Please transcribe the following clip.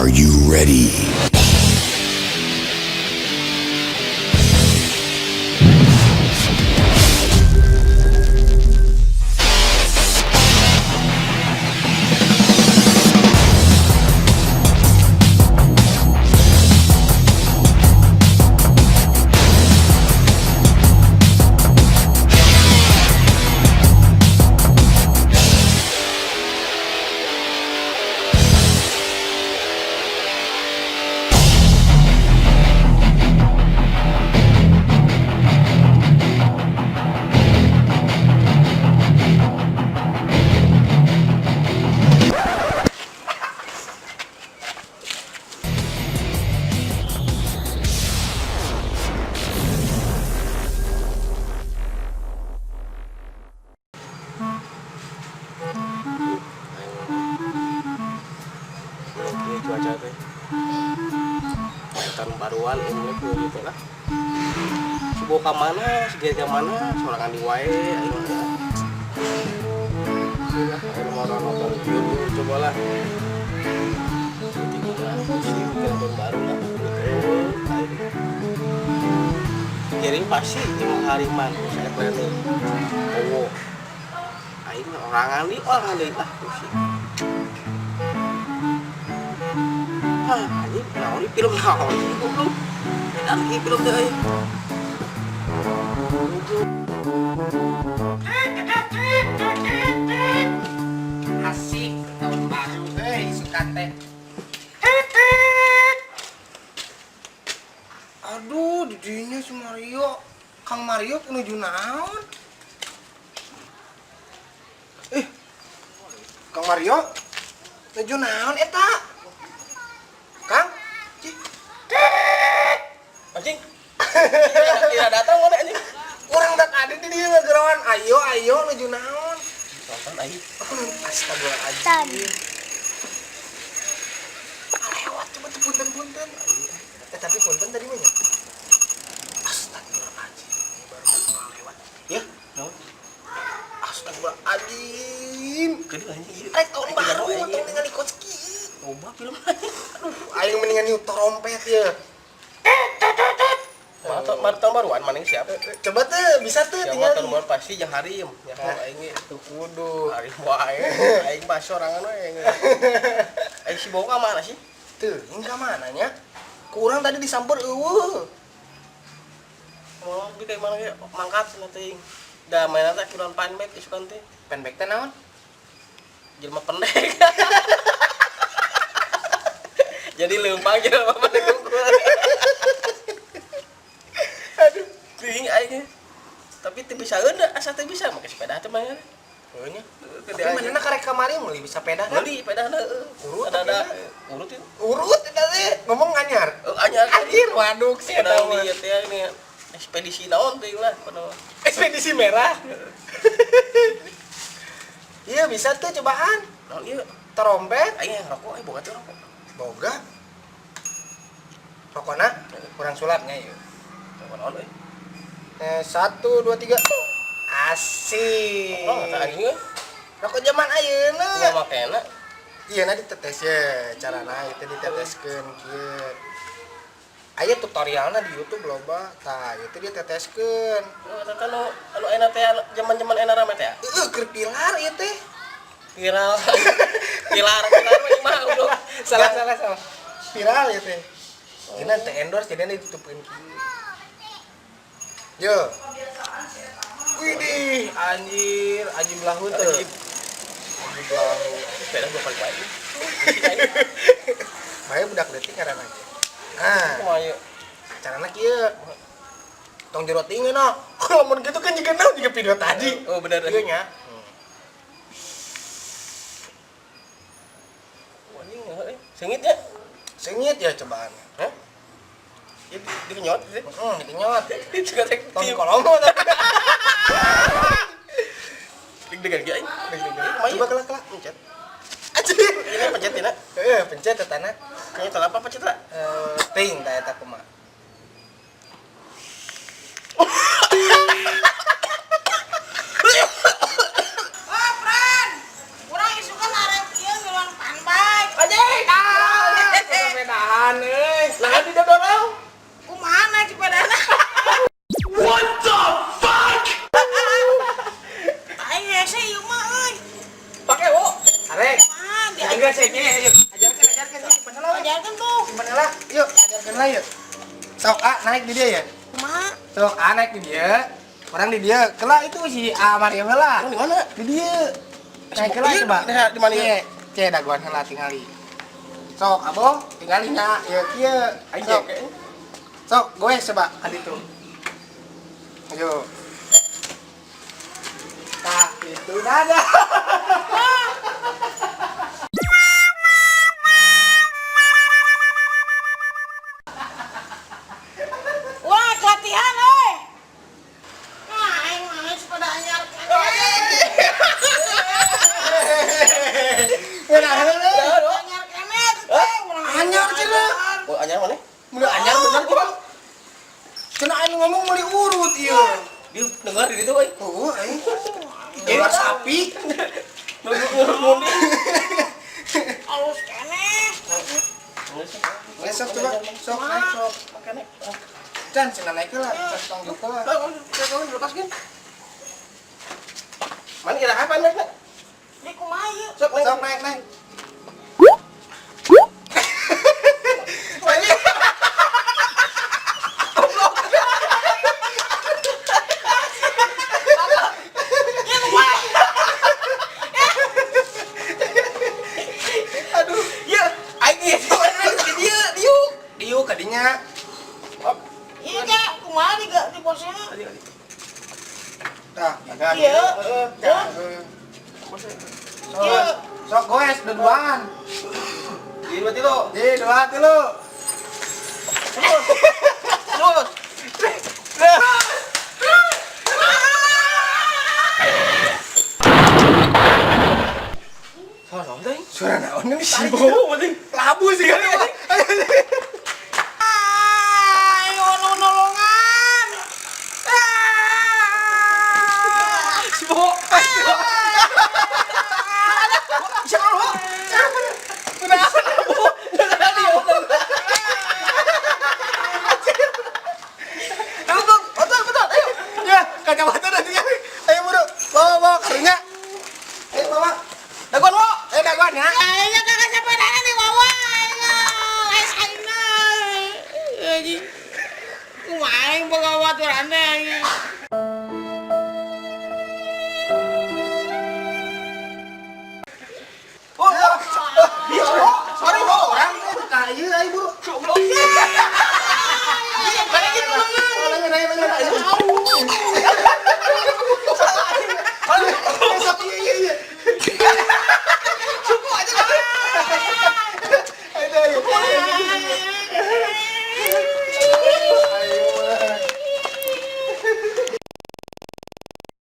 Are you ready? Cuaca teh tahun baruan ini tuh gitu lah subuh ke mana segera ke mana sorangan di wae ayo mau nonton YouTube coba lah jadi tahun baru lah jadi pasti 5 hari man saya planning oh aing orang deui lah pusing. Ini naon ini film naon sih goblok. Dan ini film teh euy. Asik tahun baru suka teh. Aduh, didinya si Mario. Kang Mario menuju naon? Kang Mario menuju naon eta? Kang? Anjing. Tidak datang mana anjing. Orang tak ada di dia ngegerawan. Ayo menuju naon? Nonton aing. Astagfirullahaladzim. Lewat coba tuh punten. Tapi punten tadi banyak. Astagfirullahaladzim. Baru lewat. Ya? Naon? Astagfirullahaladzim. Kedua anjing. Tahun baru tong ningali Koski. Loba film anjing. Aing mendingan niu trompet ya. Tahun baruan mana siapa? Coba tuh bisa tuh Siapa tinggal. tahun baru pasti jeung harim. Ya aing Tuh kudu. harim wae. Aing mah sorangan we. Aing si Boga mana sih? Tuh, ini ka mananya? Kurang tadi disamper eueuh. Mau kita mana ge mangkat nanti. Da mainan teh kiloan panbek isukan teh. Penbek teh naon? Jelema pendek. Jadi leumpang jelema pendek ukuran. Aduh, bingung aing. Tapi teu bisa eunda, asa teu bisa make sepeda teh mah. Oh nya. Tapi manehna karek kamari meuli bisa sepeda kan? Meuli sepeda heueuh. Urut ada urut itu. Urut eta teh ngomong anyar. Anyar Anjir, waduh si eta sepeda mah. ieu teh ini ekspedisi naon teh lah panu. Ekspedisi merah. Iya bisa tuh cobaan. Naon ieu? Trompet, Aing ngerokok, boga teh rokok. boga. Rokona kurang sulapnya yuk. Naon euy? 1, 2, 3. Asik. Oh, kata anjing euy. Rokok zaman ayeuna. Enggak makena. Iya na ditetes ya, carana itu diteteskeun kieu. Aya tutorialna di YouTube loba. Tah, itu diteteskeun. Kan anu enak teh zaman-zaman enak rame teh. Keur pilar ieu teh. Viral. Pilar mah udah Salah. Viral ieu teh. Ini teh endorse jadi ditutupkeun kieu. Yo. Widih, anjing lahu teh. Anjing lahu. sepeda gua paling baik. Bae budak leutik ngaranna. Ah, Kumaha ieu? carana kieu. Tong di roti ngeuna. Lamun kitu kan jiga naon jiga video tadi. Oh bener. Ieu nya. Anjing euy. Sengit ya? Sengit ya cobaan. Hah? Ieu dinyot sih. Itu nyot. Juga teh. Tong di kolom tapi. Deg-degan ge aing. Coba kelak. Pencet. Anjir. Ini pencet tina. Pencet tetana. Kayaknya telah apa pencet lah. Ting ta eta kumaha. Sepedaan euy. Nah di dodorong. Kumaha naik sepedana? What the fuck? Aing hese ieu mah euy. Pakai wo. Arek. Kumaha dia Enggak saya yuk. Ajarkan sih gimana lah. ajarkan tuh. Gimana lah? Yuk, ajarkan lah yuk. Sok A naik di dia ya. Kumaha? Sok A naik di dia. Orang di dia. Kelak itu si A Mario lah. Di mana? Di dia. Naik kelak Iya, coba. di mana ya? Cek daguan heula tingali. Sok abo tinggalinya. Ya kieu. Aja Sok. kayaknya. Sok goes coba ka ditu. Ayo. Nah, itu dadah. Wah, latihan euy. Nah, aing mah sepeda anyar kan. Benar heula. Anyar kemet teh urang Anyar cenah. Oh, anyar mana? Mulai anyar bener gitu. Cenah aing ngomong meuli urut ieu. Dia dengar di situ, euy. Oh, aing. Ular sapi. Mundi. alus keneh. Sok coba. Sok naik sok. Makanya. Can cenah naik lah. Can tongjok lah. Kau lepaskan. Mana kira apa naik? Ini kumaha ieu? Sok naik. Sok naik naik. Aduh, ya, aing itu dia Diu kadinya. Ieu teh kumaha di posena? Tah, agak. Ieu. Sok. Sok goes duaan. Jadi mati lo. Di dua tilu. Terus. Suara naon teh? Suara naon ini si Tarik Bo? jauh, mati. Labu sih kan. Ayo nolongan. Si Bo. Siapa lo? Ya, kacamata nanti ya. Ayo buru, bawa karunya. Ayo bawa. Dagon wo. Daguan ya. Ayo kakak sepedana di bawah. Ayo. Aina. Jadi kumaha aing boga waturan teh aing. Oh, sorry Bo, orang kayu ayo buru.